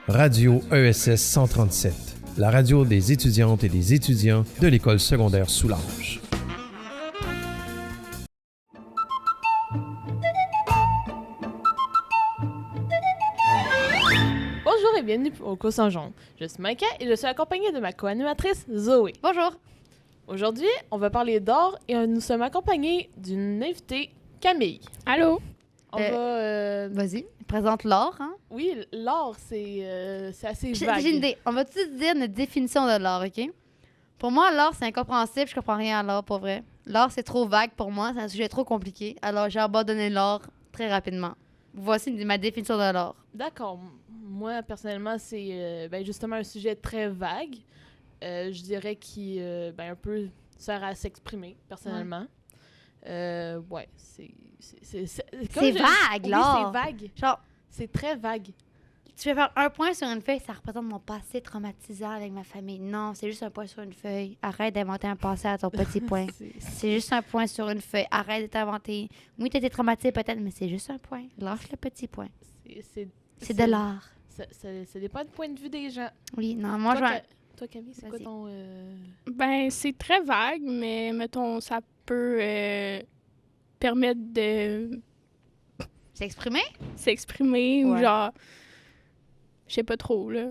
Radio ESS 137, la radio des étudiantes et des étudiants de l'école secondaire Soulanges. Bonjour et bienvenue au Cours sans jaune. Je suis Maïka et je suis accompagnée de ma co-animatrice Zoé. Bonjour. Aujourd'hui, on va parler d'or et nous sommes accompagnés d'une invitée, Camille. Allô? On va... Vas-y, présente l'or, hein? Oui, l'or, c'est assez vague. J'ai une idée. On va tout dire notre définition de l'or, OK? Pour moi, l'or, c'est incompréhensible. Je comprends rien à l'or, pour vrai. L'or, c'est trop vague pour moi. C'est un sujet trop compliqué. Alors, j'ai abandonné l'or très rapidement. Voici ma définition de l'or. D'accord. Moi, personnellement, c'est justement un sujet très vague. Je dirais qui un peu sert à s'exprimer, personnellement. Ouais, c'est vague, l'or. Oui, c'est vague. Genre, C'est très vague. tu veux faire un point sur une feuille, ça représente mon passé traumatisant avec ma famille. Non, c'est juste un point sur une feuille. Arrête d'inventer un passé à ton petit point. C'est juste un point sur une feuille. Arrête de t'inventer. Oui, t'as été traumatisé peut-être, mais c'est juste un point. Lâche le petit point. C'est de l'art. Ça dépend du point de vue des gens. Oui, non, moi, Toi, Camille, c'est quoi Vas-y. ton... Ben, c'est très vague, mais mettons, ça peut permettre de S'exprimer? s'exprimer ou Ouais. genre, je sais pas trop, là.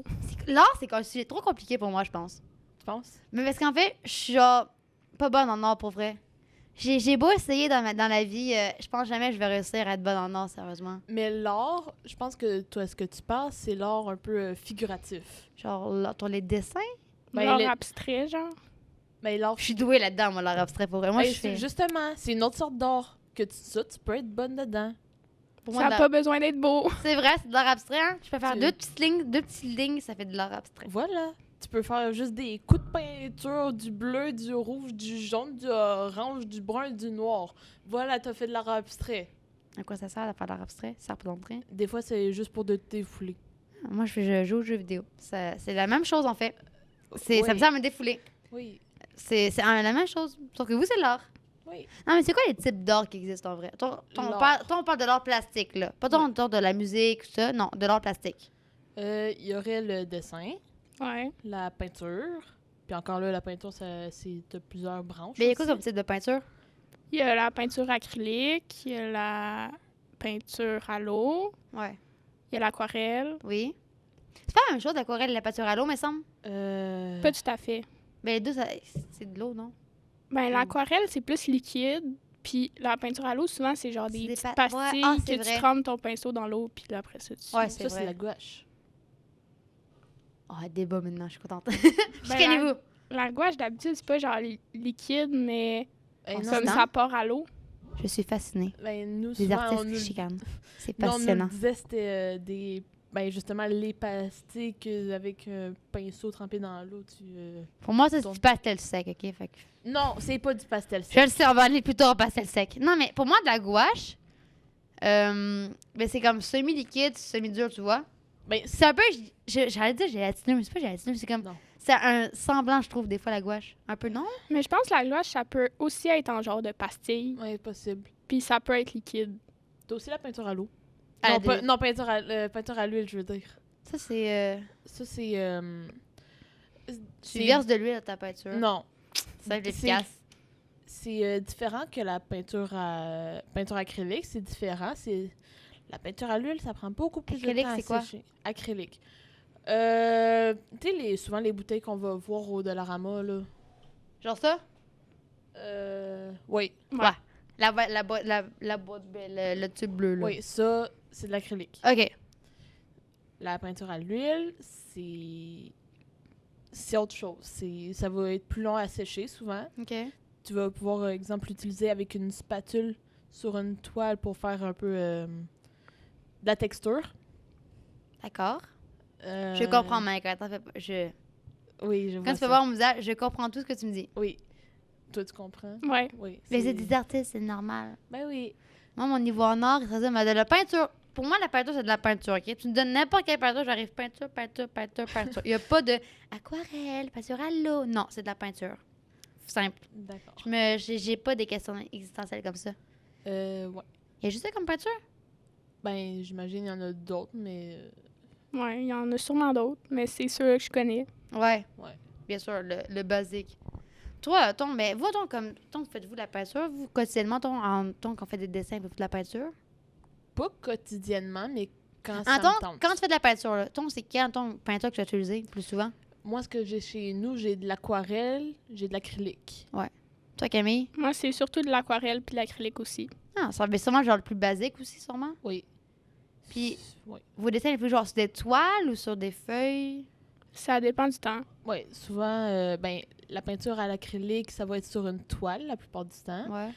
L'art, c'est un sujet trop compliqué pour moi, je pense. Tu penses? Mais parce qu'en fait, je suis genre pas bonne en art pour vrai. J'ai beau essayer dans la vie, je pense jamais que je vais réussir à être bonne en art, sérieusement. Mais l'art, je pense que toi, ce que tu penses, c'est l'art un peu figuratif. Genre, les dessins, Ben, L'art le- abstrait, genre. Mais l'art... je suis douée là-dedans, moi, l'art abstrait pour vrai. Moi, Ben, je fais... Justement, c'est une autre sorte d'art. Tu peux être bonne dedans. Pour Ça moi, n'a pas besoin d'être beau. c'est vrai, c'est de l'art abstrait, hein? Je peux faire Tu- deux petites lignes, ça fait de l'art abstrait. Voilà. Tu peux faire juste des coups de peinture, du bleu, du rouge, du jaune, du orange, du brun, du noir. Voilà, t'as fait de l'art abstrait. À quoi ça sert de faire de l'art abstrait? Ça sert pour d'entrer. Des fois, c'est juste pour de te défouler. Moi, je joue aux jeux vidéo. C'est la même chose, en fait. Ça Oui. me sert à me défouler. Oui. C'est la même chose. Sauf que vous, c'est de l'art. Oui. Non, mais c'est quoi les types d'art qui existent en vrai? L'art. On parle de l'art plastique, là. Pas ton d'art de la musique, tout ça. Non, de l'art plastique. Il y aurait le dessin, Ouais. la peinture. Puis encore là, la peinture, c'est de plusieurs branches. Mais il y a quoi aussi. comme type de peinture? Il y a la peinture acrylique, il y a la peinture à l'eau, Ouais. il y a l'aquarelle. Oui. C'est pas la même chose, l'aquarelle et la peinture à l'eau, me semble. Pas tout à fait. Ben, les deux, c'est de l'eau, non? Ben, l'aquarelle, c'est plus liquide. Puis la peinture à l'eau, souvent, c'est genre C'est des des petites ouais, pastilles c'est que vrai. tu trempes ton pinceau dans l'eau, puis là, après ça, tu... Ouais, Ça, c'est la gouache. Oh, débat maintenant, je suis contente. Ben, Chicanez-vous. la gouache, d'habitude, c'est pas genre liquide, mais Ben, On non, comme non. ça part à l'eau. Je suis fascinée. ben, nous, Des souvent, artistes on qui nous, chicanent. C'est nous, on nous passionnant. disait c'était des... Ben, justement, les pastilles avec un pinceau trempé dans l'eau, Pour moi, ça, c'est ton- du pastel sec, OK? Fait que... Non, c'est pas du pastel Je sec. le sais, on va aller plutôt en pastel sec. Non, mais pour moi, de la gouache, ben, c'est comme semi-liquide, semi-dur, tu vois. Ben, C'est un peu, j'allais dire gélatineux, mais c'est pas gélatineux, c'est comme, Non. c'est un semblant, je trouve, des fois, la gouache. Un peu, non? Mais je pense que la gouache, ça peut aussi être en genre de pastille, ouais, possible. puis ça peut être liquide. T'as aussi la peinture à l'eau. Ah, Non, peinture à l'huile, je veux dire. Ça, c'est... Ça, c'est... Tu verses de l'huile à ta peinture. Non. C'est efficace. C'est différent que la peinture acrylique. C'est différent. La peinture à l'huile, ça prend beaucoup plus Acrylique, de temps à c'est quoi? sécher. Acrylique. Tu sais, souvent les bouteilles qu'on va voir au Dollarama, là. Genre ça? Oui. Ouais. La boîte, le tube bleu, là. Oui, ça, c'est de l'acrylique. OK. La peinture à l'huile, c'est autre chose. Ça va être plus long à sécher, souvent. OK. Tu vas pouvoir, par exemple, l'utiliser avec une spatule sur une toile pour faire un peu de la texture. D'accord. Euh, Je comprends, Mike. Attends, Oui, je vois Quand tu ça. peux voir mon visage, je comprends tout ce que tu me dis. Oui. Toi, tu comprends? Ouais. Oui. Mais c'est des artistes, c'est normal. Ben oui. Moi, mon niveau en art, il serait ça, mais de la peinture. Pour moi, la peinture, c'est de la peinture, OK? Tu me donnes n'importe quelle peinture, j'arrive peinture. Il n'y a pas de aquarelle, peinture à l'eau. Non, c'est de la peinture. Simple. D'accord. J'ai pas des questions existentielles comme ça. Ouais. Il y a juste ça comme peinture? Ben, j'imagine qu'il y en a d'autres, mais... Ouais, il y en a sûrement d'autres, mais c'est ceux que je connais. Ouais. Ouais. Bien sûr, le basique. Toi, mais vous, faites-vous de la peinture? Vous, quotidiennement, quand on fait des dessins, faites-vous de la peinture? Pas quotidiennement, mais quand Ah, ça me tente. quand tu fais de la peinture, là, c'est quel peinture que tu as utilisé le plus souvent? Moi, ce que j'ai chez nous, j'ai de l'aquarelle, j'ai de l'acrylique. Toi, Camille? Moi, c'est surtout de l'aquarelle puis de l'acrylique aussi. Ah, ça va sûrement genre le plus basique aussi, sûrement. Oui. Puis, Oui. vos dessins les plus genre sur des toiles ou sur des feuilles? Ça dépend du temps. Oui, souvent, la peinture à l'acrylique, ça va être sur une toile la plupart du temps. Ouais.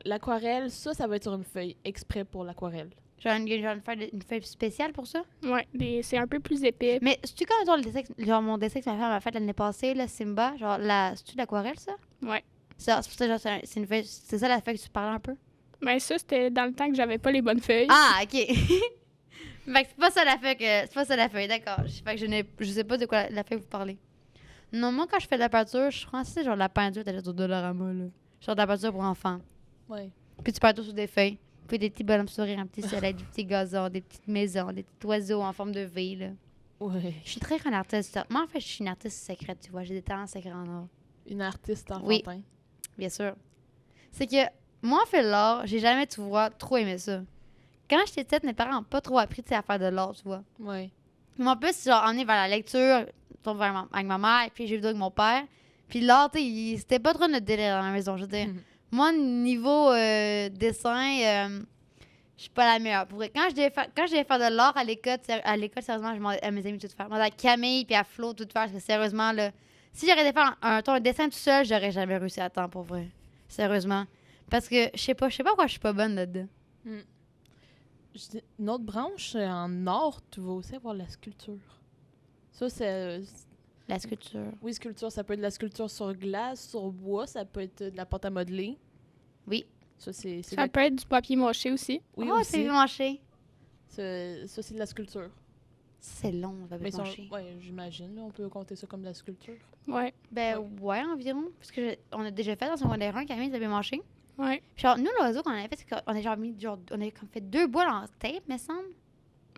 L'aquarelle, ça va être sur une feuille, exprès pour l'aquarelle. Genre une feuille spéciale pour ça? Ouais, c'est un peu plus épais. Mais c'est-tu comme mon dessin que ma femme a fait l'année passée, là, Simba? Genre, c'est-tu de l'aquarelle, ça? Ouais. Ça, c'est pour ça, genre, c'est une feuille. C'est ça la feuille que tu parlais un peu? Ben ça, c'était dans le temps que j'avais pas les bonnes feuilles. Ah, OK. Fait que c'est pas ça la feuille, d'accord. Fait que je sais pas de quoi la feuille vous parlez. Non, moi, quand je fais de la peinture, je pense que c'est genre de la peinture, t'as au Dollarama, là. Genre de la peinture pour enfants. Oui. Puis tu peins tout sur des feuilles. Puis des petits bonhommes sourires, un petit soleil, des petits gazons, des petites maisons, des petits oiseaux en forme de V, là. Oui. Je suis très grande artiste. Moi, en fait, je suis une artiste secrète, tu vois. J'ai des talents secrets en or. Une artiste enfantin. Oui. Bien sûr. C'est que moi, en fait, l'art, j'ai jamais, tu vois, trop aimé ça. Quand j'étais petite, mes parents n'ont pas trop appris à faire de l'art, tu vois. Oui. Ils m'ont plus genre, emmené vers la lecture, avec ma mère, puis j'ai vu avec mon père. Puis l'art, tu sais, c'était pas trop notre délire à la maison, je veux dire. Moi, niveau dessin, je suis pas la meilleure. Pour vrai. Quand je devais faire de l'art à l'école, sérieusement, je demandais à mes amis de tout faire. Je demandais à Camille puis à Flo de tout faire, parce que sérieusement, là, si j'aurais dû faire un dessin tout seul, j'aurais jamais réussi à temps, pour vrai. Sérieusement. Parce que je sais pas pourquoi je suis pas bonne là-dedans. Une autre branche, en art, tu vas aussi avoir la sculpture. Ça, c'est... La sculpture. Oui, sculpture, ça peut être de la sculpture sur glace, sur bois, ça peut être de la pâte à modeler. Oui. Ça, c'est Ça peut être du papier mâché aussi. Oui, Oh, aussi. c'est manché. Ça, c'est de la sculpture. C'est long, le papier mâché. Oui, j'imagine. Là, on peut compter ça comme de la sculpture. Ouais. Ben, ouais, environ. Parce que on a déjà fait dans son secondaire 1, Camille, du papier mâché. Ouais. Genre, nous, l'oiseau qu'on avait fait, c'est qu'on a on a comme fait 2 boules en tape, me semble.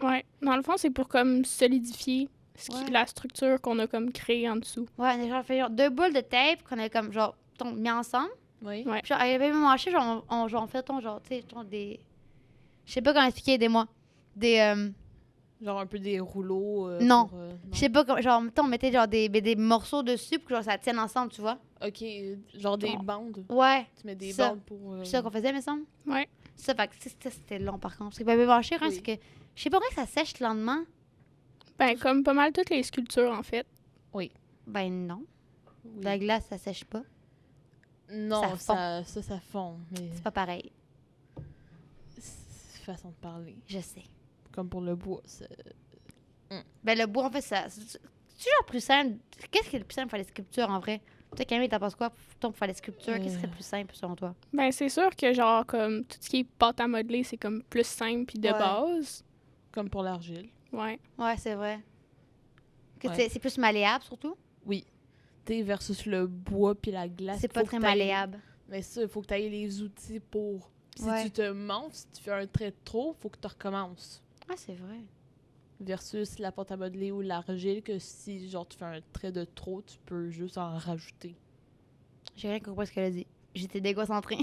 Ouais. Dans le fond, c'est pour comme solidifier Ouais. la structure qu'on a comme créée en dessous. Ouais, on a fait 2 boules de tape qu'on a comme, genre, mis ensemble. Oui. Ouais. Puis genre, avec le papier mâché, genre, on fait, genre, tu sais, des... Je sais pas comment expliquer, aidez-moi. Genre un peu des rouleaux. Non. pour, Je sais pas, genre, mettons, on mettait genre des morceaux dessus pour que genre, ça tienne ensemble, tu vois. OK, genre des Bon. bandes. Ouais, Tu mets des Ça. bandes pour... c'est ça qu'on faisait, me semble. Ouais. Ça, fait que c'était long, par contre. Parce que le papier mâché, Oui. c'est que... Je sais pas pourquoi ça sèche lentement. Ben, comme pas mal toutes les sculptures, en fait. Ben non. Oui. La glace, ça sèche pas. Non, ça ça fond. Mais C'est pas pareil. c'est façon de parler. Je sais. Comme pour le bois. Ben le bois, en fait, c'est toujours plus simple. Qu'est-ce qui est le plus simple pour faire les sculptures, en vrai? Toi, Camille, t'en penses quoi pour faire les sculptures? Qu'est-ce qui serait le plus simple, selon toi? Ben, c'est sûr que, genre, comme tout ce qui est pâte à modeler, c'est comme plus simple puis de Ouais. base. Comme pour l'argile. Ouais. Ouais, c'est vrai. Que Ouais. c'est plus malléable, surtout. Oui. T'es versus le bois puis la glace. C'est pas faut très que t'ailles- malléable. Mais ça, il faut que tu aies les outils pour... Si Ouais. tu te montes, si tu fais un trait de trop, il faut que tu recommences. Ah, c'est vrai. Versus la pâte à modeler ou l'argile, que si genre tu fais un trait de trop, tu peux juste en rajouter. J'ai rien compris ce qu'elle a dit. J'étais déconcentrée.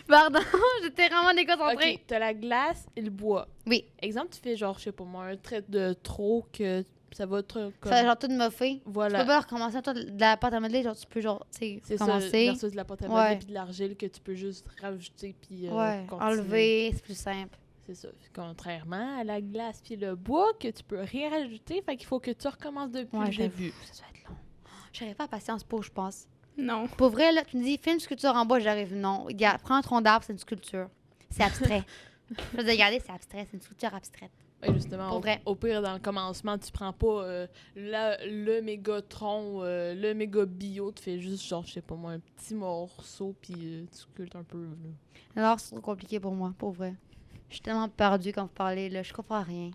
Pardon, j'étais vraiment déconcentrée. Ok, t'as la glace et le bois. Oui. Exemple, tu fais genre, je sais pas moi, un trait de trop que ça va être comme... Ça va genre tout moffé. Tu Voilà. peux pas recommencer. Toi, de la pâte à modeler, genre, tu peux genre, tu sais, C'est ça, commencer. versus de la pâte à modeler Ouais. puis de l'argile que tu peux juste rajouter puis Ouais, continuer. enlever, c'est plus simple. C'est ça. Contrairement à la glace puis le bois que tu peux rien rajouter, fait qu'il faut que tu recommences depuis le j'avoue, début. ça doit être long. J'aurais pas la patience pour, je pense. Non. Pour vrai, là, tu me dis, fais une sculpture en bois, j'arrive. Non, regarde, prends un tronc d'arbre, c'est une sculpture. C'est abstrait. Je veux dire, regardez, c'est abstrait, c'est une sculpture abstraite. Ouais, justement, Pour vrai. au pire, dans le commencement, tu prends pas le méga tronc, le méga bio, tu fais juste, genre, je sais pas moi, un petit morceau, puis tu sculptes un peu. Là. Alors, c'est trop compliqué pour moi, pour vrai. Je suis tellement perdue quand vous parlez, là, je comprends rien.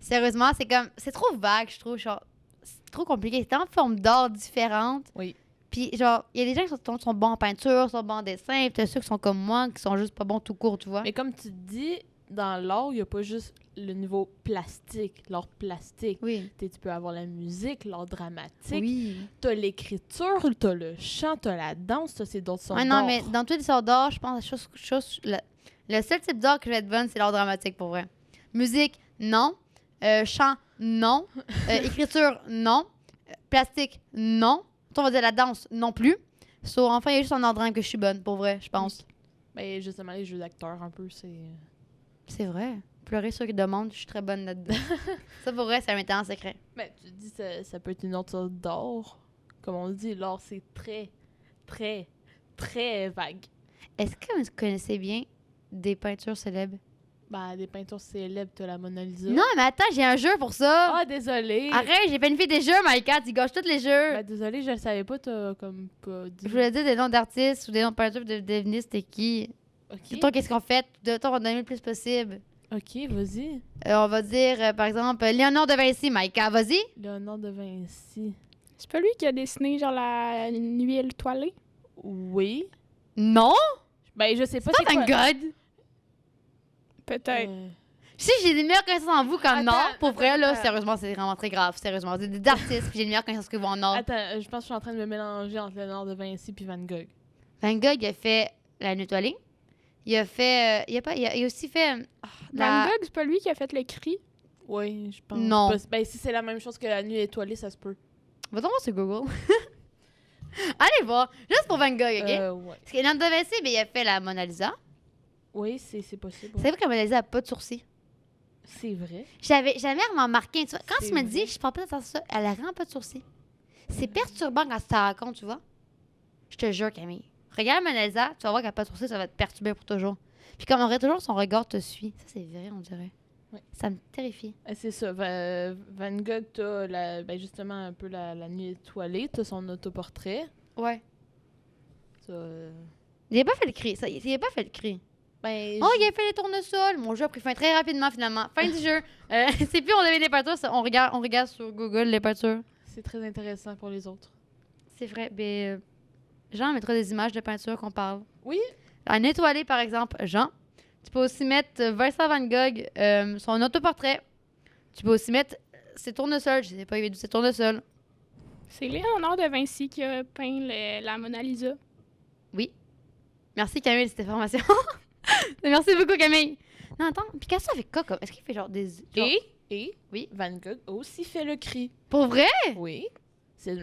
Sérieusement, c'est comme, c'est trop vague, je trouve, genre, c'est trop compliqué. C'est tellement de formes d'art différentes. Oui. Puis, genre, il y a des gens qui sont bons en peinture, sont bons en dessin, puis t'as ceux qui sont comme moi, qui sont juste pas bons tout court, tu vois. Mais comme tu dis, dans l'art, il n'y a pas juste le niveau plastique, l'art plastique. Oui. Tu peux avoir la musique, l'art dramatique, Oui. t'as l'écriture, t'as le chant, t'as la danse, t'as ces d'autres sortes Ouais, d'art. non, mais dans tous les sortes d'art, je pense le seul type d'art que je vais être bonne, c'est l'art dramatique, pour vrai. Musique, non. Chant, non. Écriture, non. Plastique, non. On va dire la danse, non plus. Enfin, il y a juste en art drame que je suis bonne, pour vrai, je pense. Mais justement, les jeux d'acteurs, un peu, c'est... C'est vrai. Pleurer sur qui demande, je suis très bonne là-dedans. Ça, pour vrai, c'est un métier en secret. Mais tu dis ça peut être une autre sorte d'art. Comme on dit, l'art, c'est très, très, très vague. Est-ce que vous connaissez bien des peintures célèbres? Ben, des peintures célèbres, t'as la Mona Lisa. Non, mais attends, j'ai un jeu pour ça. Ah, désolé. Arrête, j'ai planifié des jeux, Maïka, tu gâches tous les jeux. Ben, désolé, je le savais pas, t'as comme pas dit. Je voulais dire des noms d'artistes ou des noms de peintures, de deviner c'était qui. Ok, Toi, qu'est-ce qu'on fait? Toi, on va donner le plus possible. ok, vas-y. On va dire, par exemple, Léonard de Vinci, Maïka, vas-y. Léonard de Vinci. C'est pas lui qui a dessiné genre la nuit étoilée? Oui. Non? Ben, je sais pas Pas c'est Van quoi. Gogh. Peut-être. Si j'ai des meilleures connaissances en vous qu'en Attends, art, pour vrai, là, attends. sérieusement, c'est vraiment très grave. Sérieusement, des artistes, puis j'ai des meilleures connaissances que vous en art. Attends, je pense que je suis en train de me mélanger entre Léonard de Vinci puis Van Gogh. Van Gogh, il a fait la nuit étoilée. Il a fait. Il a aussi fait. Van Gogh, c'est pas lui qui a fait le cri? Oui, je pense. Non. Pas- Ben, si c'est la même chose que la nuit étoilée, ça se peut. Va-t'en voir sur Google. Allez voir. Juste pour Van Gogh, OK? Ouais. Parce que Léonard de Vinci, ben, il a fait la Mona Lisa. Oui, c'est possible. C'est vrai que la Mona Lisa n'a pas de sourcils. C'est vrai. J'avais jamais remarqué. Tu vois, quand C'est tu me vrai. dis, je parle pas attention à ça, elle a vraiment pas de sourcils. C'est perturbant quand tu te racontes, tu vois. Je te jure, Camille. Regarde la Mona Lisa, tu vas voir qu'elle n'a pas de sourcils, ça va te perturber pour toujours. Puis comme on aurait toujours son regard te suit. Ça, c'est vrai, on dirait. Ouais. Ça me terrifie. C'est ça. Van Gogh, t'as ben justement un peu la nuit étoilée. T'as son autoportrait. Ouais. T'as, Il a pas fait le cri. Ça, il a pas fait le cri. ben, Oh, il a fait les tournesols. Mon jeu a pris fin très rapidement, finalement. Fin du jeu. C'est plus on devait les peintures, on regarde sur Google les peintures. c'est très intéressant pour les autres. C'est vrai. Ben, Jean mettra des images de peinture qu'on parle. Oui. Un étoilé, par exemple, Jean. Tu peux aussi mettre Vincent Van Gogh, son autoportrait. Tu peux aussi mettre ses tournesols. Je sais pas, il y a ses tournesols. C'est Léonard de Vinci qui a peint la Mona Lisa. Merci Camille de cette information. Merci beaucoup Camille. Non, attends, Picasso avec quoi comme? Est-ce qu'il fait genre des... genre- Et Oui. Van Gogh a aussi fait le cri. Pour vrai? Oui. C'est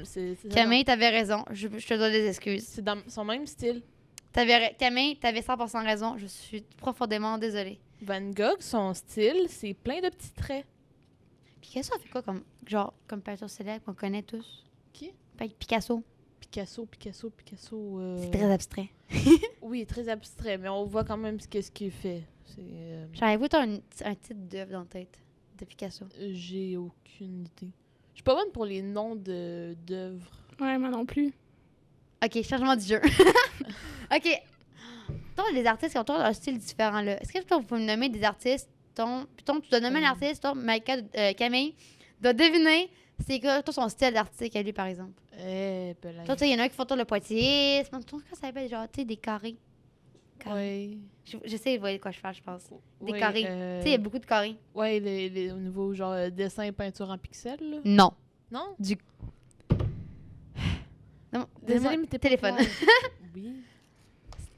Camille, t'avais raison. Je te dois des excuses. C'est dans son même style. Camille, t'avais 100% raison. Je suis profondément désolée. Van Gogh, son style, c'est plein de petits traits. Picasso a fait quoi comme peinture célèbre qu'on connaît tous? Qui? Picasso. Picasso. C'est très abstrait. Oui, très abstrait, mais on voit quand même qu'est-ce qu'il fait. J'avais t'as un titre d'œuvre dans la tête de Picasso. J'ai aucune idée. Je suis pas bonne pour les noms d'œuvres. Ouais, moi non plus. OK, changement du jeu. OK. Toi, les artistes qui ont tous un style différent, là. Est-ce que toi, vous pouvez me nommer des artistes? Tu dois nommer un artiste, toi, Camille, doit deviner c'est quoi toi, son style d'artiste à lui, par exemple. Ben Toi, tu sais, il y en a qui font tout le poitiers. Comment ça s'appelle? Genre, tu sais, des carrés. Ouais. Je sais, vous voyez de quoi je parle, je pense. Des Ouais, carrés. Tu sais, il y a beaucoup de carrés. Ouais, au niveau genre dessin et peinture en pixels, là. Non. Non? Non, Désolée, mais t'es pas téléphone. claire. Oui.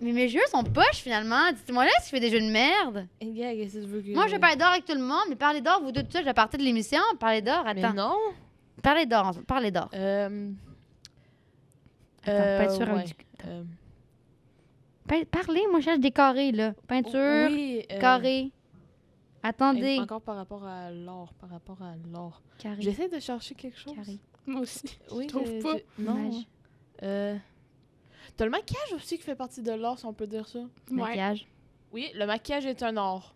Mais mes jeux sont poches, finalement. Dites-moi là si je fais des jeux de merde. Et gars, qu'est-ce que tu veux que... Moi, je parle d'or avec tout le monde, mais parlez d'or, vous deux, tout seul, je partais de l'émission. Parlez d'or, Mais attends. non. Parlez d'or, parlez d'or. Peinture avec du... Parlez, moi, je cherche des carrés, là. Peinture, Oui. carré. Attendez. Encore par rapport à l'or. Carré. J'essaie de chercher quelque chose. Carré. Moi aussi. Oui, Je trouve pas. Non. Image. T'as le maquillage aussi qui fait partie de l'art, si on peut dire ça. Ouais. Maquillage. Oui, le maquillage est un art.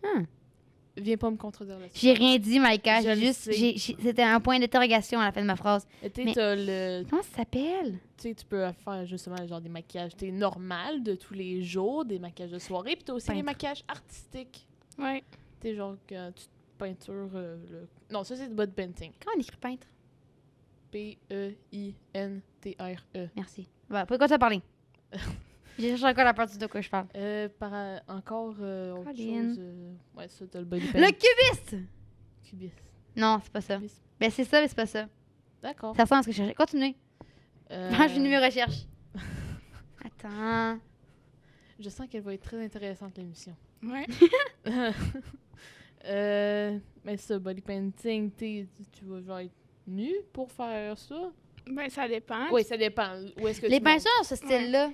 Viens pas me contredire là-dessus. J'ai rien dit, Maïka. Je le Juste, sais. c'était un point d'interrogation à la fin de ma phrase. Tu sais, Mais- t'as le... Comment ça s'appelle? Tu sais, tu peux faire justement genre des maquillages normal de tous les jours, des maquillages de soirée, puis t'as aussi les Peintre. maquillages artistiques. Ouais. Tu sais, genre quand tu peintures Non, ça c'est du body painting. Comment on écrit peintre? P-E-I-N-T-R-E. Merci. Voilà, pourquoi tu as parlé? J'ai cherché encore la partie de quoi je parle. Encore autre Colin. chose. Ouais, ça, t'as le body Le cubiste! cubisme. Non, c'est pas ça. Cubisme. Ben, c'est ça, mais c'est pas ça. D'accord. Ça ressemble à ce que je cherchais. Continuez. J'ai une nouvelle recherche. Attends. Je sens qu'elle va être très intéressante, l'émission. Ouais. Mais ça, body painting, tu vas genre être nu pour faire ça? Ben, ça dépend. Oui, ça dépend. Où est-ce que Les tu montes? peintures, ce style-là.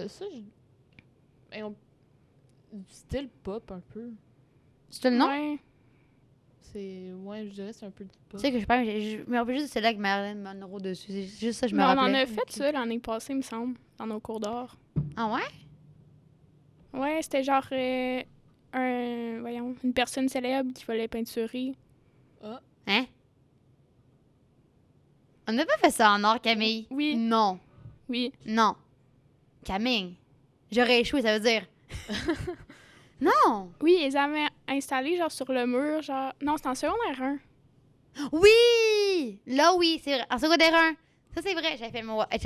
Ça, du style pop un peu. C'est le nom? Ouais. Ouais, je dirais c'est un peu du pop. Tu sais que je parle, je me rappelle juste de celle-là avec Marilyn Monroe dessus. C'est juste ça, je me Mais on en rappelais. a fait ça l'année passée, il me semble, dans nos cours d'art. Ah ouais? Ouais, c'était genre une personne célèbre qu'il fallait peinturer. Hein? On n'a pas fait ça en or, Camille. Oui. Non. Oui. Non. Camille. J'aurais échoué, ça veut dire. Non. Oui, ils avaient installé genre sur le mur, genre... Non, c'était en secondaire 1. Oui! Là, oui, c'est vrai. En secondaire 1. Ça, c'est vrai. J'avais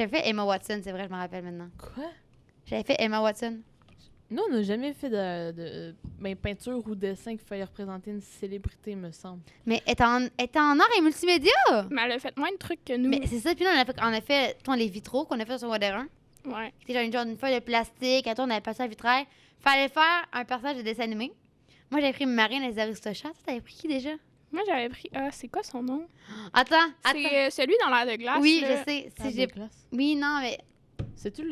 fait Emma Watson, c'est vrai, je me rappelle maintenant. Quoi? J'avais fait Emma Watson. Nous, on n'a jamais fait de peinture ou dessin qu'il fallait représenter une célébrité, me semble. Mais elle était en art et multimédia. Mais elle a fait moins de trucs que nous. Mais c'est ça, puis là, on a fait les vitraux qu'on a fait sur secondaire 1. Ouais. C'était genre une feuille de plastique, on avait passé à vitrail. Fallait faire un personnage de dessin animé. Moi, j'avais pris Marine les Aristochats. Toi, t'avais pris qui déjà? Moi, j'avais pris... c'est quoi son nom? Attends. C'est celui dans l'air de glace. Oui, là. je sais. Ah, de glace. Oui, non, mais... C'est-tu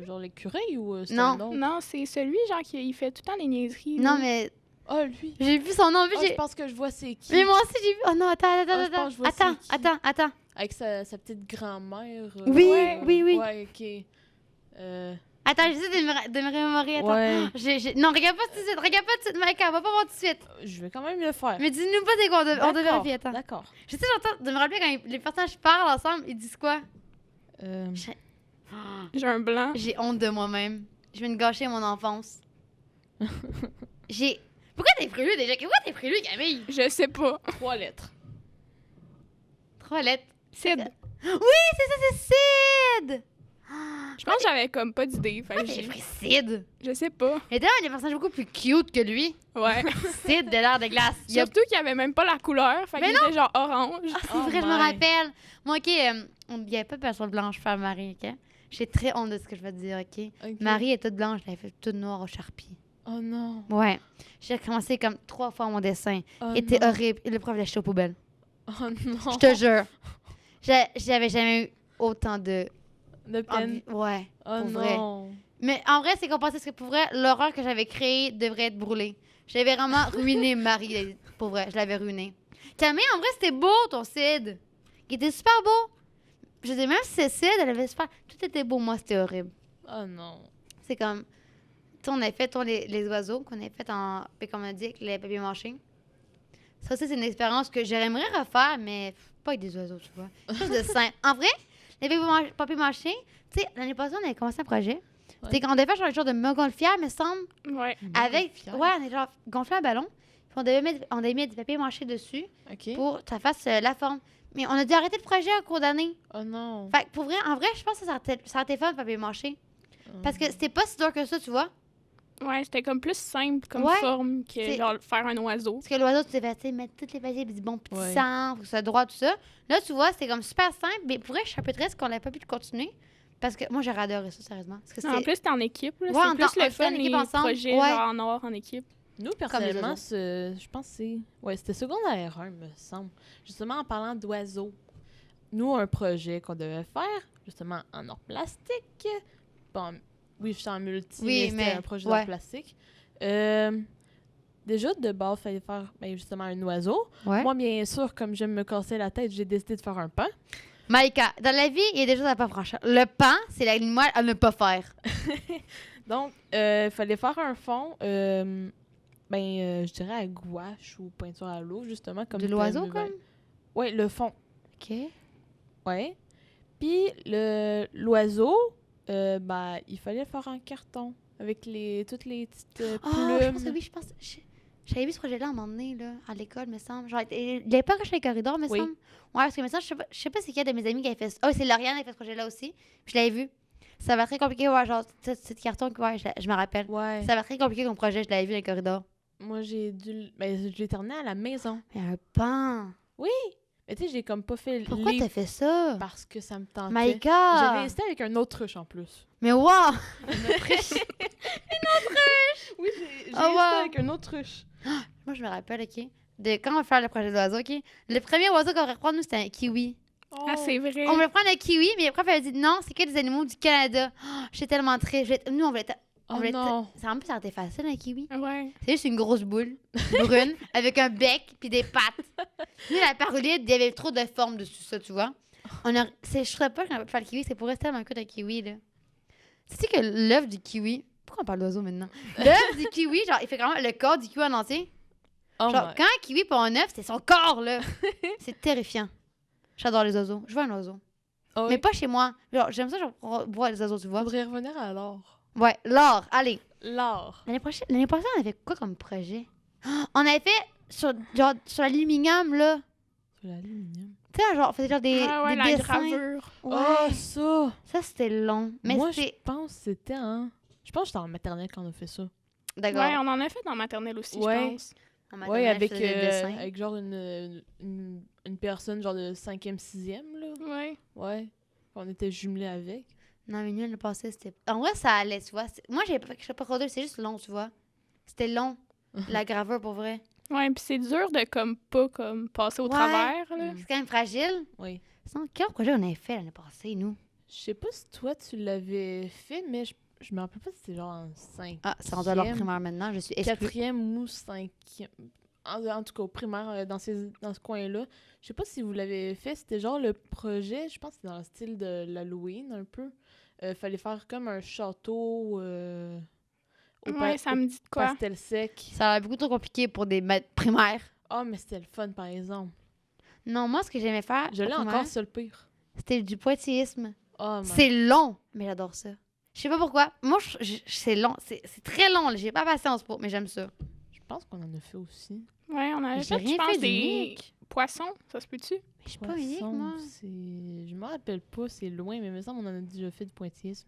genre l'écureuil ou c'est Non. un autre? Non, c'est celui, genre, qui fait tout le temps des niaiseries. Non, là. mais... Ah, lui! J'ai vu son nom. Ah, je pense que je vois c'est qui. Mais moi aussi, j'ai vu... Oh non, attends. je pense que je vois c'est qui. Attends. Avec sa petite grand-mère. Oui, ouais, oui. Ouais, ok. Attends, j'essaie de me remémorer. Attends. Ouais. Non, regarde pas tout de suite. Maïka, on va pas voir tout de suite. Je vais quand même le faire. Mais dis-nous pas c'est quoi, on doit vérifier. Attends. D'accord. J'essaie de me rappeler quand les personnages parlent ensemble, ils disent quoi? J'ai un blanc. J'ai honte de moi-même. Je viens de gâcher mon enfance. Pourquoi t'es pris lui déjà? Pourquoi t'es pris lui, Camille? Je sais pas. 3 lettres. 3 lettres. Sid. Oui, c'est Sid! Je pense que j'avais comme pas d'idée. Fait que Pourquoi t'as j'ai... pris Sid? Je sais pas. Il y a tellement des personnages beaucoup plus cute que lui. Ouais. Sid de l'air de glace. Surtout qu'il y avait même pas la couleur. Fait Mais qu'il était genre orange. Ah, c'est Oh vrai, je me my. rappelle. Moi, OK, il n'y avait pas de personne blanche faire Marie, OK? J'ai très honte de ce que je vais te dire, OK? Ok. Marie est toute blanche, je l'avais fait toute noire au charpie. Oh non. Ouais. J'ai recommencé comme 3 fois mon dessin. Oh Il était non. horrible. Et le prof l'a jeté aux poubelles. Oh non. Je te jure. J'avais jamais eu autant de... De peine. Ouais. Oh pour vrai. non. Mais en vrai, c'est qu'on pensait que pour vrai, l'horreur que j'avais créée devrait être brûlée. J'avais vraiment ruiné Marie, pour vrai. Je l'avais ruiné. Camille, en vrai, c'était beau, ton Sid. Il était super beau. Je dis même si c'est Sid, elle avait super... Tout était beau. Moi, c'était horrible. Oh non. C'est comme... Tu sais, on a fait les oiseaux qu'on a fait comme on a dit, avec les papiers mâchés. Ça aussi, c'est une expérience que j'aimerais refaire, mais pas avec des oiseaux, tu vois. Quelque chose de simple. En vrai, les papiers mâchés, tu sais, l'année passée, on avait commencé un projet. Ouais. C'est qu'on devait faire un genre de montgolfière, me semble, Ouais. avec... Montgolfière? Ouais, on est genre gonflé un ballon. Puis on devait mettre du papier mâché dessus Ok. pour que ça fasse la forme. Mais on a dû arrêter le projet en cours d'année. Oh non. Fait que pour vrai, en vrai, je pense que ça aurait été fun, le papier mâché. Parce que c'était pas si dur que ça, tu vois. Ouais, c'était comme plus simple comme Ouais, forme que c'est- genre faire un oiseau. Parce que l'oiseau, tu devais tu sais, mettre toutes les papiers, du bon petit Ouais. sang, faut que ça soit droit, tout ça. Là, tu vois, c'était comme super simple. Mais pour vrai, je suis un peu triste qu'on n'ait pas pu le continuer. Parce que moi, j'aurais adoré ça, sérieusement. Parce que En plus, t'es en équipe. Là. Ouais, C'est plus on le était en fun, équipe les ensemble. projets Ouais. genre en or en équipe. Nous, personnellement, oiseaux. je pense que c'est... Ouais, c'était secondaire 1, me semble. Justement, en parlant d'oiseaux. Nous, un projet qu'on devait faire, justement, en or plastique. Bon, oui, je suis en multi, Oui, mais c'était mais- un projet ouais. d'or plastique. Déjà, de base, il fallait faire justement un oiseau. Ouais. Moi, bien sûr, comme j'aime me casser la tête, j'ai décidé de faire un pain. Maïka, dans la vie, il y a des choses à pas franchir. Le pain, c'est l'animal à ne pas faire. Donc, il fallait faire un fond, je dirais à gouache ou peinture à l'eau, justement. Comme De l'oiseau, comme? Oui, le fond. OK. Ouais. Puis, l'oiseau, il fallait le faire en carton, avec toutes les petites Ah, plumes. je pense que oui, j'avais vu ce projet-là à un moment donné, là, à l'école, me semble. Genre, il n'avait pas caché les corridors, me Oui. semble. Ouais, parce que, me semble, je sais pas c'est qui de mes amis qui avait fait ça. Oh, c'est Lauriane qui avait fait ce projet-là aussi. Puis je l'avais vu. Ça va être très compliqué, ouais, genre, cette carton, ouais, je me rappelle. Ouais. Ça va être très compliqué comme projet, je l'avais vu dans les corridors. Moi, je l'ai terminé à la maison. Mais un pan! Mais tu sais, j'ai comme pas fait le Pourquoi livre t'as fait ça? parce que ça me tentait. My God! J'avais hésité avec un autruche en plus. Mais wow! Oui, j'ai Oh, hésité wow. avec un autruche. Moi, je me rappelle, OK, de quand on va faire le projet d'oiseau, OK? Le premier oiseau qu'on va reprendre, nous, c'était un kiwi. Ah, c'est vrai. On voulait prendre un kiwi, mais après, elle a dit non, c'est que des animaux du Canada. Oh, j'étais tellement triste. Nous, on voulait... Oh voulait non. Ça en plus, ça aurait été facile, un kiwi. Ouais. C'est juste une grosse boule brune avec un bec puis des pattes. Nous, la parolide, il y avait trop de forme dessus ça, tu vois. Je serais pas qu'on peut faire le kiwi, c'est pour rester tellement cool un kiwi, là. Tu sais que l'œuf du kiwi... Pourquoi on parle d'oiseau maintenant? L'œuf du kiwi, genre, il fait vraiment le corps du kiwi en entier. Oh Genre, my- quand un kiwi pond un œuf, c'est son corps, là. C'est terrifiant. J'adore les oiseaux. Je veux un oiseau. Ah oui. Mais pas chez moi. Genre, j'aime ça, genre, voir les oiseaux, tu vois. Faudrait revenir à l'or. Ouais, l'or. Allez. L'or. L'année passée, on avait quoi comme projet? On avait fait sur l'aluminium, là. Sur l'aluminium. Tu sais, genre, on faisait genre des Ouais, des la dessins. gravure. Ouais. Oh, ça! Ça, c'était long. Mais Moi, je c'était... pense que c'était un... Je pense que j'étais en maternelle quand on a fait ça. D'accord. Ouais, on en a fait dans maternelle aussi, Ouais. je pense. En Ouais, maternelle, avec, je faisais des dessins. avec genre une personne genre de 5e, 6e, là. Ouais. Ouais. On était jumelés avec. Non, mais nous, l'année passée, c'était... En vrai, ça allait, tu vois. Moi, je sais pas trop c'est juste long, tu vois. C'était long, la gravure, pour vrai. Ouais, puis c'est dur de pas passer au Ouais. travers, là. C'est quand même fragile. Oui. Sinon, quel projet on avait fait l'année passée, nous? Je sais pas si toi, tu l'avais fait, mais je me rappelle pas si c'était genre en 5e. Ah, c'est rendu à leur primaire maintenant, je suis exclue. 4e ou 5e. En tout cas, au primaire, dans ce coin-là. Je sais pas si vous l'avez fait. C'était genre le projet, je pense que c'était dans le style de l'Halloween, un peu. Fallait faire comme un château Ouais, ça me dit de quoi. pastel sec. Ça a l'air beaucoup trop compliqué pour des maîtres primaires. Ah, mais c'était le fun, par exemple. Non, moi, ce que j'aimais faire, Je l'ai au primaire, encore, c'est le pire. c'était du pointillisme. Oh, C'est long, mais j'adore ça. Je sais pas pourquoi. Moi, c'est long. C'est très long. Là. J'ai pas patience pour, mais j'aime ça. Je pense qu'on en a fait aussi. Ouais, on avait J'ai fait, je rien pense, fait des d'unique. poissons, ça se peut-tu? Mais je suis pas unique, Poisson, moi. Je me rappelle pas, c'est loin, mais il me semble qu'on en a déjà fait du pointillisme.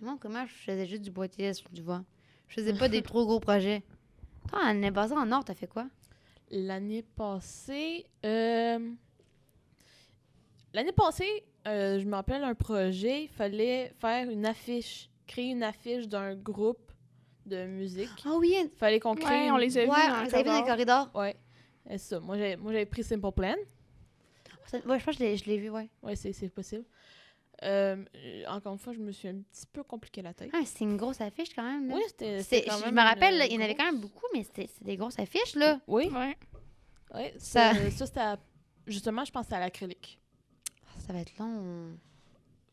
Moi, comment je faisais juste du pointillisme, tu vois. Je faisais pas des trop gros projets. Toi, l'année passée, en Nord, t'as fait quoi? L'année passée, je me rappelle un projet, il fallait faire une affiche, créer une affiche d'un groupe de musique. Ah oui, Il fallait qu'on crée Ouais, on les a vus ouais, dans on le les avait vu dans les corridor. corridors. Ouais, c'est ça. Moi, j'avais pris Simple Plan. Ouais, je pense que je l'ai vu, ouais. Ouais, c'est possible. Encore une fois, je me suis un petit peu compliqué la tête. Ah, c'est une grosse affiche quand même. Là. Oui, c'était quand Je même me rappelle, une là, il y en avait quand même beaucoup, mais c'est des grosses affiches, là. Oui, Ouais. ouais, Ça- ça c'était justement, je pense que c'était à l'acrylique. Ça va être long.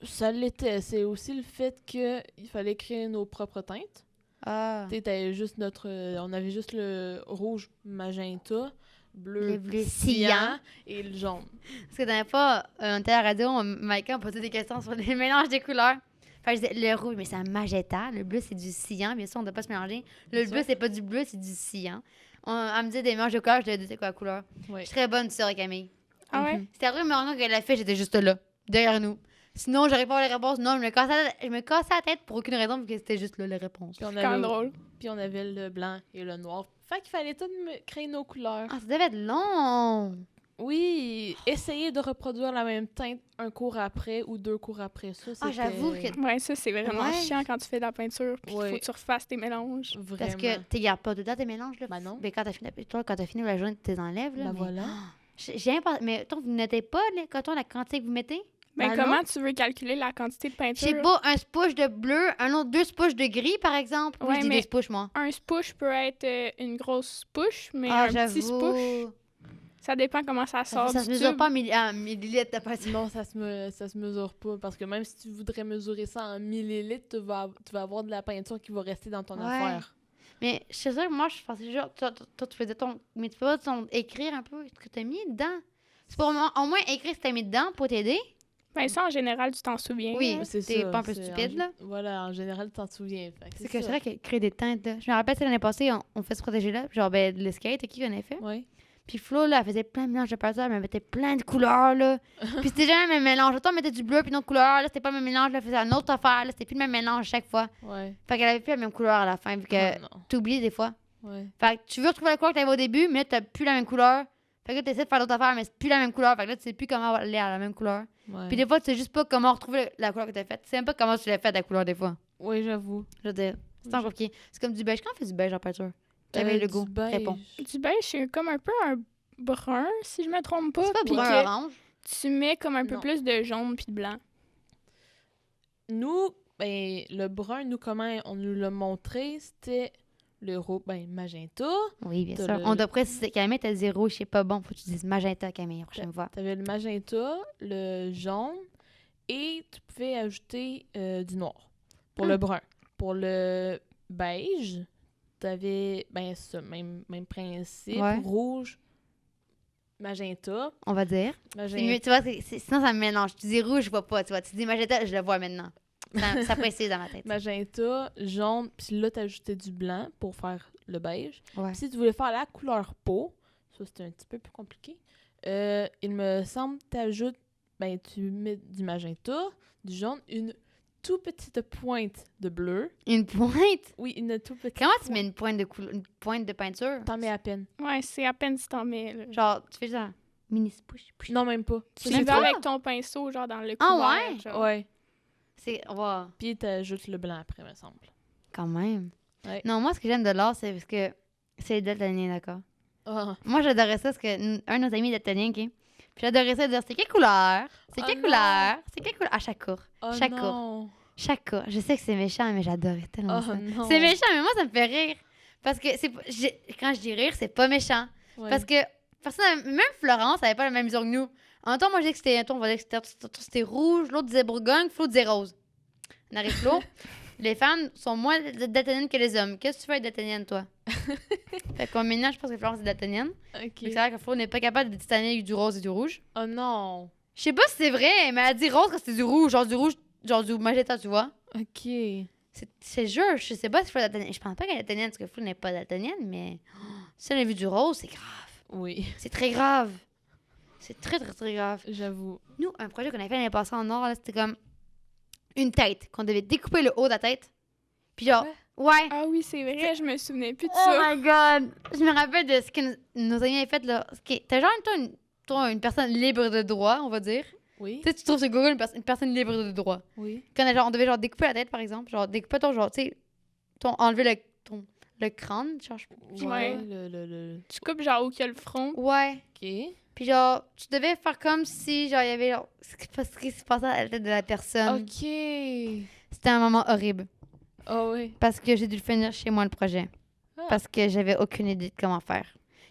Ça l'était. C'est aussi le fait qu'il fallait créer nos propres teintes. Ah. Tu sais, t'avais juste on avait juste le rouge magenta, bleu, Le bleu cyan cyan. et le jaune. Parce que la dernière fois, on était à la radio, Mike a posé des questions sur les mélanges des couleurs. Fait que je disais, le rouge, mais c'est un magenta. Le bleu, c'est du cyan. Bien sûr, on ne doit pas se mélanger. Le C'est bleu, ça. c'est pas du bleu, c'est du cyan. Elle me disait des mélanges de couleurs, je lui disais quoi la couleur. Ouais. Je suis très bonne, tu sais, Camille. Ah ouais? C'était vrai, mais maintenant que la fête, j'étais juste là, derrière nous. Sinon, j'aurais pas les réponses. Non, je me cassais la tête pour aucune raison, parce que c'était juste là, les réponses. Puis on, C'est quand même avait, drôle. puis on avait le blanc et le noir. Fait qu'il fallait tout créer nos couleurs. Ah, ça devait être long. Oui, essayer de reproduire la même teinte un cours après ou 2 cours après ça. Ah, j'avoue que. Ouais, ça, c'est vraiment Ouais. chiant quand tu fais de la peinture, puis il Ouais. faut que tu refasses tes mélanges. Vraiment. Parce que tu gardes pas dedans tes mélanges, là. Ben non. Mais quand t'as fini la journée, tu les enlèves, là. Ben mais- voilà. J'ai rien pas. Mais toi, vous notez pas, là, quand la quantité que vous mettez? Mais Ben comment non. tu veux calculer la quantité de Je peinture? sais pas, un spouche de bleu, un autre 2 spouches de gris, par exemple. Moi, Ouais, je dis mais- des spouches, moi. Un spouche peut être une grosse push, mais Ah, un petit spouche, j'avoue. ça dépend comment ça sort Ça du se mesure tube. pas en millilitres de peinture. Non, ça se mesure pas. Parce que même si tu voudrais mesurer ça en millilitres, tu vas avoir de la peinture qui va rester dans ton Ouais. affaire. Mais je sais sûr, moi, je pensais genre, toi, tu faisais ton. Mais tu peux pas écrire un peu ce que t'as mis dedans. C'est pour au moins écrire ce que t'as mis dedans pour t'aider. Ben ça, en général, tu t'en souviens. Oui. là. C'est T'es ça, pas un peu c'est stupide, là? Voilà, en général, tu t'en souviens. Fait C'est que ça. c'est vrai que créer des teintes, là. Je me rappelle, l'année passée, on fait ce protéger-là. Genre, ben, le skate, qui qu'on a fait. Ouais. Puis Flo, là, elle faisait plein de mélanges de peinture, elle me mettait plein de couleurs, là. Puis c'était jamais le même mélange. Toi, on mettait du bleu puis une autre couleur. Là, c'était pas le même mélange. Là, elle faisait une autre affaire. Là, c'était plus le même mélange chaque fois. Ouais. Fait qu'elle avait plus la même couleur à la fin, vu que Oh, non. t'oublies des fois. Ouais. Fait que tu veux retrouver la couleur que t'avais au début, mais là, t'as plus la même couleur. Fait que là, t'essaies de faire d'autres affaires, mais c'est plus la même couleur. Fait que là, tu sais plus comment aller à la même couleur. Ouais. Puis des fois, tu sais juste pas comment retrouver la couleur que t'as faite. Tu sais même pas comment tu l'as faite, la couleur, des fois. Oui, j'avoue. Je veux dire, c'est encore compliqué. C'est comme du beige. Quand on fait du beige en peinture? T'avais le Du goût. beige. Réponds. Du beige, c'est comme un peu un brun, si je me trompe pas. C'est pas puis brun que orange. Tu mets comme un peu Non. plus de jaune puis de blanc. Nous, ben, le brun, nous, comment on nous l'a montré, c'était le magenta. Oui, bien T'as sûr. le- On doit préciser. Camille, t'as dit rouge, c'est pas bon. Faut que tu dises magenta, Camille, la prochaine fois. T'avais le magenta, le jaune, et tu pouvais ajouter du noir pour le brun. Pour le beige, t'avais, ben, ça, même principe, Ouais. rouge, magenta. On va dire. C'est Magenta. mieux, tu vois, sinon ça me mélange. Tu dis rouge, je vois pas, tu vois. Tu dis magenta, je le vois maintenant. Ça précise dans ma tête. Magenta, jaune, puis là, t'ajoutais du blanc pour faire le beige. Ouais. Puis si tu voulais faire la couleur peau, ça, c'était un petit peu plus compliqué. Il me semble tu mets du magenta, du jaune, une toute petite pointe de bleu. Une pointe? Oui, une toute petite Comment tu pointe. mets une pointe de peinture? T'en mets à peine. Ouais, c'est à peine si t'en mets. Là. Genre, tu fais genre mini push, push. Non, même pas. Tu sais le pas? vas avec ton pinceau, genre dans le Ah couvert. ouais? genre. Ouais. C'est. Wow. Puis t'ajoutes le blanc après, me semble. Quand même. Ouais. Non, moi, ce que j'aime de l'art, c'est parce que c'est les daltoniens, d'accord? Ah. Moi, j'adorais ça parce que un de nos amis est daltonien, OK? Puis j'adorais ça de dire c'est quelle couleur? C'est Oh quelle non! couleur? C'est quelle couleur? À chaque cours. Oh Chaque cours. non. Chaque cours. Je sais que c'est méchant, mais j'adorais tellement Oh ça. non. C'est méchant, mais moi, ça me fait rire. Parce que quand je dis rire, c'est pas méchant. Ouais. Parce que même Florence avait pas la même mesure que nous. En même temps, moi, je dis que c'était, on va dire que c'était rouge, l'autre disait Bourgogne, Flo disait rose. On arrive Flo. Les femmes sont moins daltoniennes que les hommes. Qu'est-ce que tu veux être daltonienne, toi? Fait qu'on maintenant, je pense que Florence est daltonienne. Ok. C'est vrai que Flo n'est pas capable de distinguer avec du rose et du rouge. Oh non. Je sais pas si c'est vrai, mais elle a dit rose quand c'était du rouge, genre du magenta, tu vois. Ok. C'est jure, je sais pas si Flo est daltonienne. Je pense pas qu'elle est daltonienne, parce que Flo n'est pas daltonienne, mais si elle a vu du rose, c'est grave. Oui, C'est très grave. C'est très, très, très grave. j'avoue. Nous, un projet qu'on avait fait l'année passée en or, là, c'était comme une tête, qu'on devait découper le haut de la tête. Puis genre, ouais. Ah oui, c'est vrai, je me souvenais plus de Oh ça. my god! Je me rappelle de ce que nos amis avaient fait, là. T'es genre, toi, une personne libre de droit, on va dire. Oui, Tu sais, tu trouves sur Google une personne libre de droit. oui. Quand on devait genre découper la tête, par exemple, genre découper ton, genre, tu sais, enlever le crâne, genre, Ouais. Tu coupes genre où qu'il y a le front. ouais. Ok. Puis genre, tu devais faire comme si, genre, il y avait, genre, ce qui se passait à la tête de la personne. Ok. C'était un moment horrible. Oh oui. Parce que j'ai dû le finir chez moi, le projet. Ah. Parce que j'avais aucune idée de comment faire.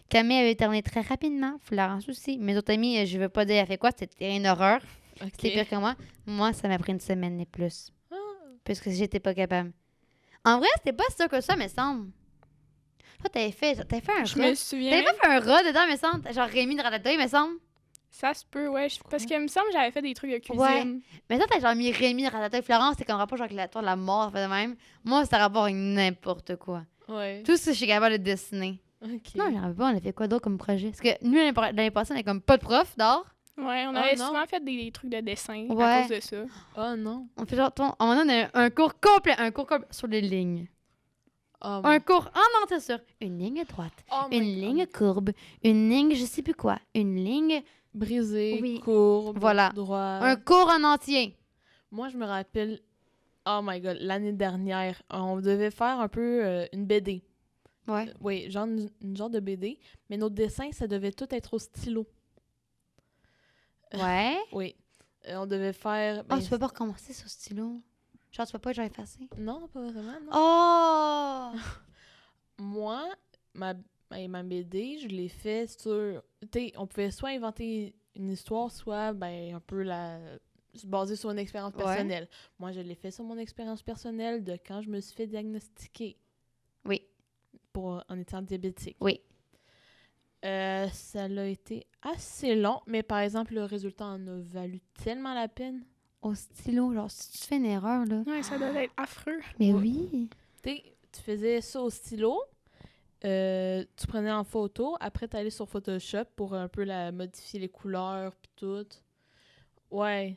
Camille avait terminé très rapidement. Florence aussi. Mes autres amis, je veux pas dire, elle fait quoi? C'était une horreur. Ok. C'était pire que moi. Moi, ça m'a pris une semaine et plus. Ah. Parce que j'étais pas capable. En vrai, c'était pas si sûr que ça, me semble. Toi, t'avais fait un Je rat. me souviens. T'avais pas fait un rat dedans, me semble. Genre Rémi de Ratatouille, me semble. Ça se peut, ouais. Parce qu'il me semble que j'avais fait des trucs de cuisine. Ouais. Mais toi, t'as genre mis Rémi de Ratatouille. Florence, c'est comme rapport genre avec la mort, fait de même. Moi, c'est rapport avec n'importe quoi. Ouais. Tout ce que je suis capable de dessiner. Ok. Non, j'en rappelle pas, on a fait quoi d'autre comme projet? Parce que nous, l'année passée, on avait comme pas de prof d'art. Ouais, on Ah, avait non. souvent fait des trucs de dessin Ouais. à cause de ça. Oh non. On fait genre, à un moment donné, on a un cours complet sur les lignes. Oh, Un cours en entier sur une ligne droite, oh my une God. ligne courbe, une ligne je sais plus quoi, une ligne... Brisé, Oui. courbe, Voilà. droit. Un cours en entier. Moi, je me rappelle, oh my god, l'année dernière, on devait faire un peu une BD. Ouais. Oui, genre une genre de BD, mais nos dessins, ça devait tout être au stylo. Ouais. Oui. On devait faire... Oh, ben, tu peux pas recommencer sur stylo. Genre, tu peux pas genre effacer. Non, pas vraiment, non. Oh! Moi, ma BD, je l'ai fait sur... Tu sais, on pouvait soit inventer une histoire, soit un peu se baser sur une expérience Ouais. personnelle. Moi, je l'ai fait sur mon expérience personnelle de quand je me suis fait diagnostiquer Oui. en étant diabétique. Oui. Ça a été assez long, mais par exemple, le résultat en a valu tellement la peine. Au stylo, genre, si tu fais une erreur, là. Ouais, ça doit être affreux. Mais Ouais. oui. Tu faisais ça au stylo, tu prenais en photo. Après, t'allais sur Photoshop pour un peu modifier les couleurs puis tout. Ouais.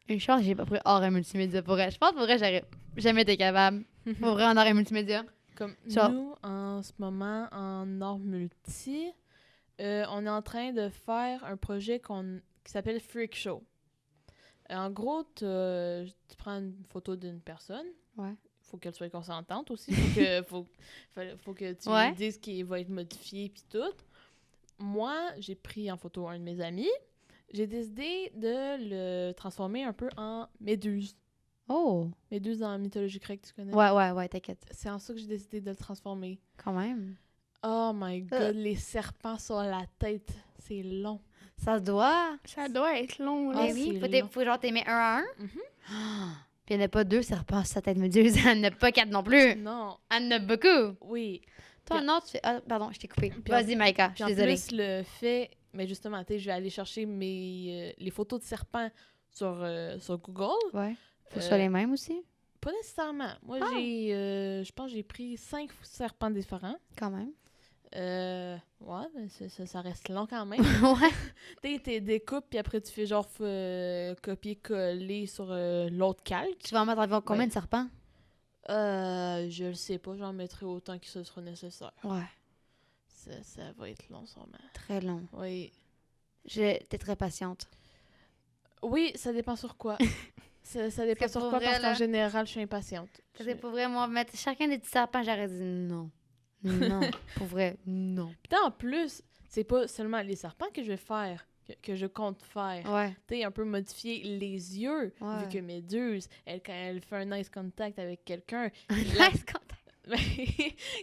Une chance, j'ai pas pris art et multimédia pour vrai. Je pense pour vrai, j'aurais jamais été capable. Pour vrai, en art et multimédia. Comme Genre- nous, en ce moment, en art multi, on est en train de faire un projet qui s'appelle Freak Show. En gros, tu prends une photo d'une personne. Ouais. Faut qu'elle soit consentante aussi. Faut que tu Ouais. lui dises qu'il va être modifié puis tout. Moi, j'ai pris en photo un de mes amis. J'ai décidé de le transformer un peu en méduse. Oh! Méduse en mythologie grecque, tu connais? Ouais, t'inquiète. C'est en ça que j'ai décidé de le transformer. Quand même. Oh my god, les serpents sur la tête, c'est long. Ça se doit. Ça doit être long, là. Ah, Mais oui, c'est long. faut genre t'aimer un à un. Mhm. Puis il n'y en a pas 2 serpents sur sa tête méduse. Il n'y en a pas 4 non plus. Non, Il y en a beaucoup. oui. Toi, Puis- non, tu fais... Ah, pardon, je t'ai coupé. Puis Vas-y, Maïka, je Puis suis en désolée. plus, le fait... Mais justement, tu sais, je vais aller chercher les photos de serpents sur Google. Ouais. Faut que ce Euh, soit les mêmes aussi, Pas nécessairement. Moi, Ah. je pense que j'ai pris 5 serpents différents. quand même. Ouais, mais ça reste long quand même. Ouais. Tu sais, découpes, puis après, tu fais genre copier-coller sur l'autre calque. Tu vas en mettre environ combien Ouais. de serpents? Je le sais pas, j'en mettrai autant que ce sera nécessaire. Ouais, Ça va être long, sûrement. très long. Oui. T'es très patiente. Oui, ça dépend sur quoi. ça dépend que sur pour quoi, vrai, parce qu'en là- général, je suis impatiente. Parce que pour vrai, moi, mettre chacun des petits serpents, j'aurais dit non. Non. Pour vrai, non. Puis en plus, c'est pas seulement les serpents que je vais faire, que je compte faire. Ouais. Tu sais, un peu modifier les yeux, Ouais. vu que Méduse, quand elle fait un nice contact avec quelqu'un, Nice contact.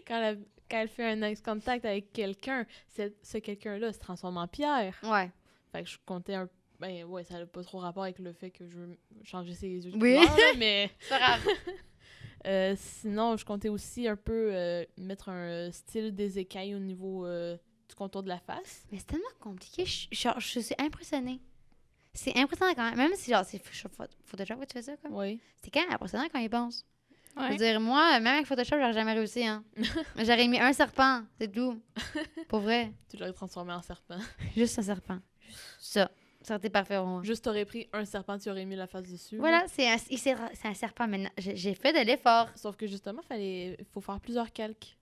quand elle fait un nice contact avec quelqu'un, ce quelqu'un-là se transforme en pierre. Ouais. Fait que je comptais un... Ben ouais, ça n'a pas trop rapport avec le fait que je veux changer ses yeux de Oui. couleur, là, mais... C'est pas grave. Sinon, je comptais aussi un peu mettre un style des écailles au niveau du contour de la face. Mais c'est tellement compliqué. Je suis impressionnée. C'est impressionnant quand même. Même si, genre, c'est Photoshop que tu fais ça, comme. Oui. C'est quand même impressionnant quand ils pensent. Je Ouais. veux dire, moi, même avec Photoshop, j'aurais jamais réussi, hein. J'aurais mis un serpent, c'est tout. Pour vrai. Tu l'aurais transformé en serpent. Juste un serpent. Ça. Ça aurait été parfait pour moi. Juste, t'aurais pris un serpent, tu aurais mis la face dessus. Voilà, c'est un serpent maintenant. J'ai fait de l'effort. Sauf que justement, il faut faire plusieurs calques.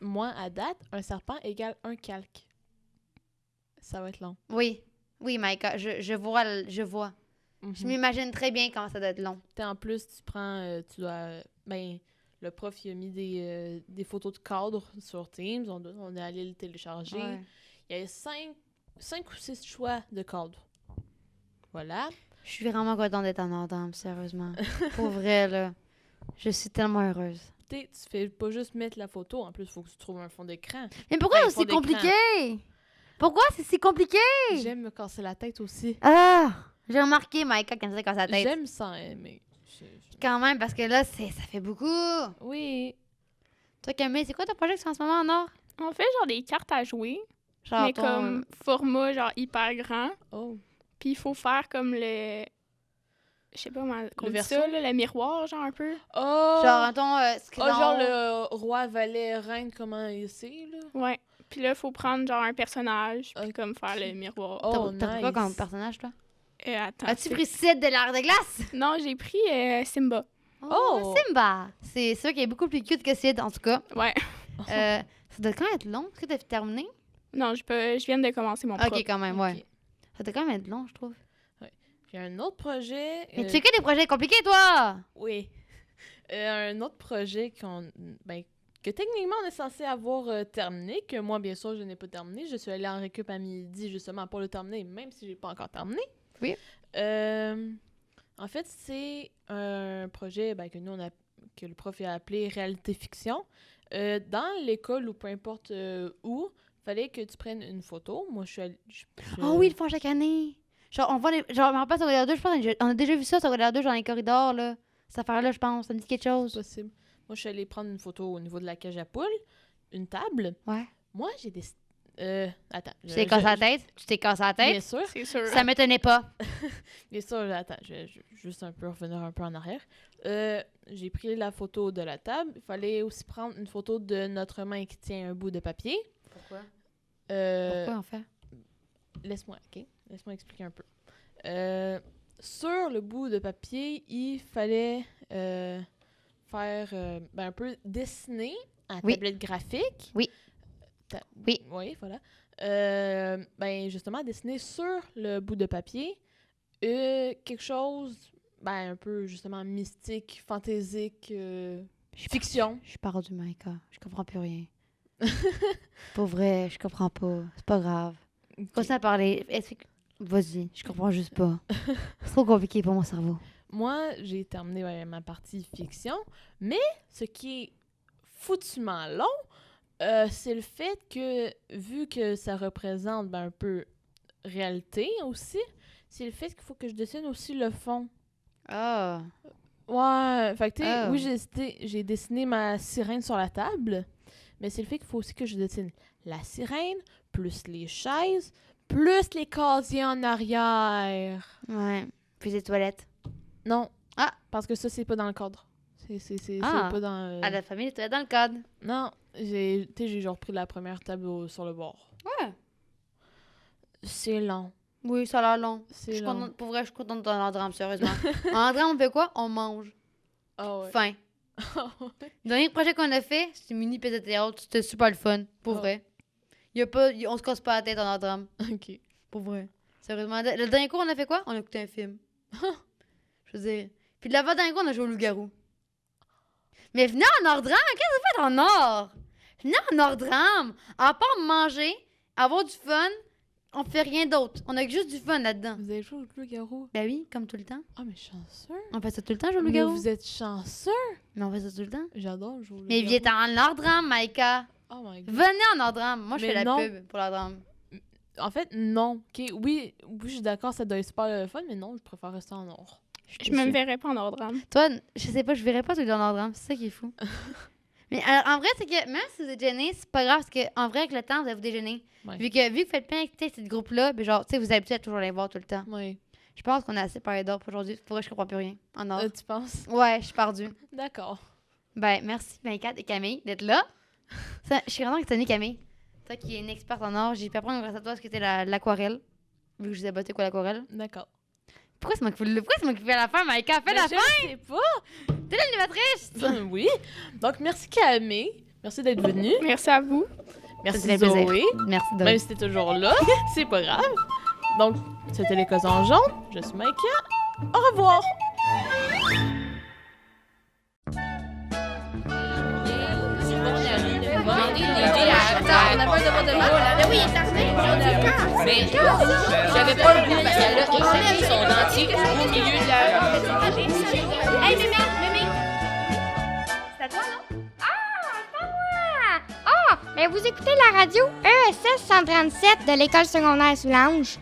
Moi, à date, un serpent égale un calque. Ça va être long. Oui. Oui, Maïka, je vois. Je Mhm. m'imagine très bien comment ça doit être long. En plus, tu prends, tu dois... Ben, le prof, il a mis des photos de cadre sur Teams. On est allé le télécharger. Ouais. Il y avait 5 ou 6 choix de cadre. Voilà. Je suis vraiment contente d'être en entente, sérieusement. Pour vrai, là. Je suis tellement heureuse. Tu fais pas juste mettre la photo. En plus, il faut que tu trouves un fond d'écran. Mais pourquoi Ben, c'est fond d'écran. compliqué? Pourquoi c'est si compliqué? J'aime me casser la tête aussi. Ah! J'ai remarqué, Maïka, quand ça casse la tête. J'aime ça aimer. Quand même, parce que là, ça fait beaucoup. Oui. Toi, Camille, c'est quoi ton projet que tu fais en ce moment en or? On fait genre des cartes à jouer, Genre mais comme format genre hyper grand. Oh. Puis il faut faire comme le... Je sais pas comment on dit verso? ça, là, le miroir, genre un peu. Oh! Genre, attends, Genre le roi, valet, reine, comment il c'est, là? Ouais. Puis là, il faut prendre genre un personnage, puis Ok. comme faire le miroir. Oh, T'as pris quoi nice. comme personnage, toi? Attends. As-tu c'est- pris Sid de l'art de glace? Non, j'ai pris Simba. Oh! Simba! C'est sûr qu'il est beaucoup plus cute que Sid, en tout cas. Ouais. Ça doit quand même être long. Est-ce que t'as terminé? Non, je viens de commencer mon propre. Ok, quand même, ouais. Ok. Ça doit quand même être long, je trouve. J'ai un autre projet. Mais tu fais que des projets compliqués, toi! Oui. Un autre projet que techniquement on est censé avoir terminé, que moi, bien sûr, je n'ai pas terminé. Je suis allée en récup à midi justement pour le terminer, même si j'ai pas encore terminé. Oui. En fait, c'est un projet que nous, que le prof a appelé réalité fiction. Dans l'école ou peu importe où, fallait que tu prennes une photo. Moi, je suis allée... Oh oui, ils le font chaque année! Genre, on voit les... Genre, je me rappelle, secondaire 2, je pense, on a déjà vu ça, secondaire 2, dans les corridors, là. Cette affaire-là, je pense. Ça me dit quelque chose. Possible. Moi, je suis allée prendre une photo au niveau de la cage à poules, une table. Ouais. Moi, Attends. Tu t'es cassé la tête? Tu t'es cassé la Bien tête? sûr. C'est sûr. Ça me tenait pas. Bien sûr, attends, je vais juste un peu revenir un peu en arrière. J'ai pris la photo de la table. Il fallait aussi prendre une photo de notre main qui tient un bout de papier. Pourquoi? Euh, Pourquoi on fait? Laisse-moi, OK? Laisse-moi expliquer un peu. Sur le bout de papier, il fallait faire un peu dessiner en Oui. tablette graphique. Oui. Oui. Oui, voilà. Justement, dessiner sur le bout de papier quelque chose un peu, justement, mystique, fantaisique, fiction. Je suis perdue, Maïka. Je comprends plus rien. Pour vrai, je comprends pas. C'est pas grave. Continue à parler. Vas-y, je comprends juste pas. C'est trop compliqué pour mon cerveau. Moi, j'ai terminé ma partie fiction, mais ce qui est foutument long, c'est le fait que, vu que ça représente un peu réalité aussi, c'est le fait qu'il faut que je dessine aussi le fond. Ah. Ouais, fait que tu sais, Oh. oui, j'ai dessiné ma sirène sur la table, mais c'est le fait qu'il faut aussi que je dessine la sirène, plus les chaises, plus les casiers en arrière. Ouais. Puis les toilettes. Non. Ah. Parce que ça, c'est pas dans le cadre. C'est Ah. pas dans... À la famille, les toilettes dans le cadre. Non, j'ai genre pris la première table sur le bord. Ouais. C'est long. Oui, ça a l'air long. C'est Je suis long. contente, pour vrai, je suis contente de l'endrame, sérieusement. En drame, on fait quoi? On mange. Ah ouais. Fin. Le dernier projet qu'on a fait, c'était une mini pièce de théâtre. C'était super le fun. Pour Ah. vrai. On se casse pas la tête en drame. OK. Pour vrai. Sérieusement. Le dernier cours, on a fait quoi? On a écouté un film. Je veux dire. Puis de l'avant-dernier cours, on a joué au loup-garou. Mais venez en Nord-Drame! Qu'est-ce que vous faites en Nord? Venez en Nord-Drame! À part manger, avoir du fun, on fait rien d'autre. On a juste du fun là-dedans. Vous avez joué au loup-garou? Ben oui, comme tout le temps. Ah, mais chanceux. On fait ça tout le temps, jouer au Mais loup-garou. vous êtes chanceux. Mais on fait ça tout le temps. J'adore jouer au Mais loup-garou. viens en Nord-Drame, Maïka. Oh my God. Venez en Nord-Drame. Moi, je Mais fais la non. pub pour la drame. En fait, non. OK, oui, je suis d'accord, ça doit être super le fun, mais non, je préfère rester en Nord. Je me verrais pas en ordre. Toi, je sais pas, je verrais pas celui en Nord-Drame. C'est ça qui est fou. Mais alors, en vrai, c'est que même si vous êtes gêné, c'est pas grave parce qu'en vrai, avec le temps, vous allez vous déjeuner. Ouais. Vu que vous faites plein d'activités avec ce groupe-là, ben genre, tu sais, vous êtes habitués à toujours les voir tout le temps. Oui. Je pense qu'on a assez parlé d'or pour aujourd'hui. Pour vrai, je comprends plus rien. En Nord. Tu penses? Ouais, je suis perdue. D'accord. Ben, merci, Maïka et Camille, d'être là. Je suis contente que tu aies Camille. Toi qui es une experte en or, j'ai pu apprendre grâce à toi ce que c'était l'aquarelle. Vu que je sais pas c'est quoi l'aquarelle. D'accord. Pourquoi c'est moi qui fais l'affaire, Maïka? Fais Mais la je fin! sais pas. T'es l'animatrice! Oui. Donc, merci Camille. Merci d'être venue. Merci à vous. Merci Ça fait plaisir. Zoé. Merci, Doug. Même si t'es toujours là, c'est pas grave. Donc, c'était les Cousins jaunes. Je suis Maïka. Au revoir. On n'a pas de devoir de mal. Oui, Mais j'avais pas le goût parce qu'elle a éclaté son dentier au milieu de la... Hey, Mémé! C'est à toi, non? Ah, c'est pas moi! Ah, mais vous écoutez la radio ESS 137 de l'école secondaire Soulanges.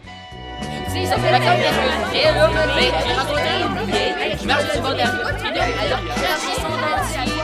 Tu sais, ça fait longtemps que je le fais, là, mais j'ai rencontré une vieille, je marche sur le bord de la route, puis là, elle a craché son dentier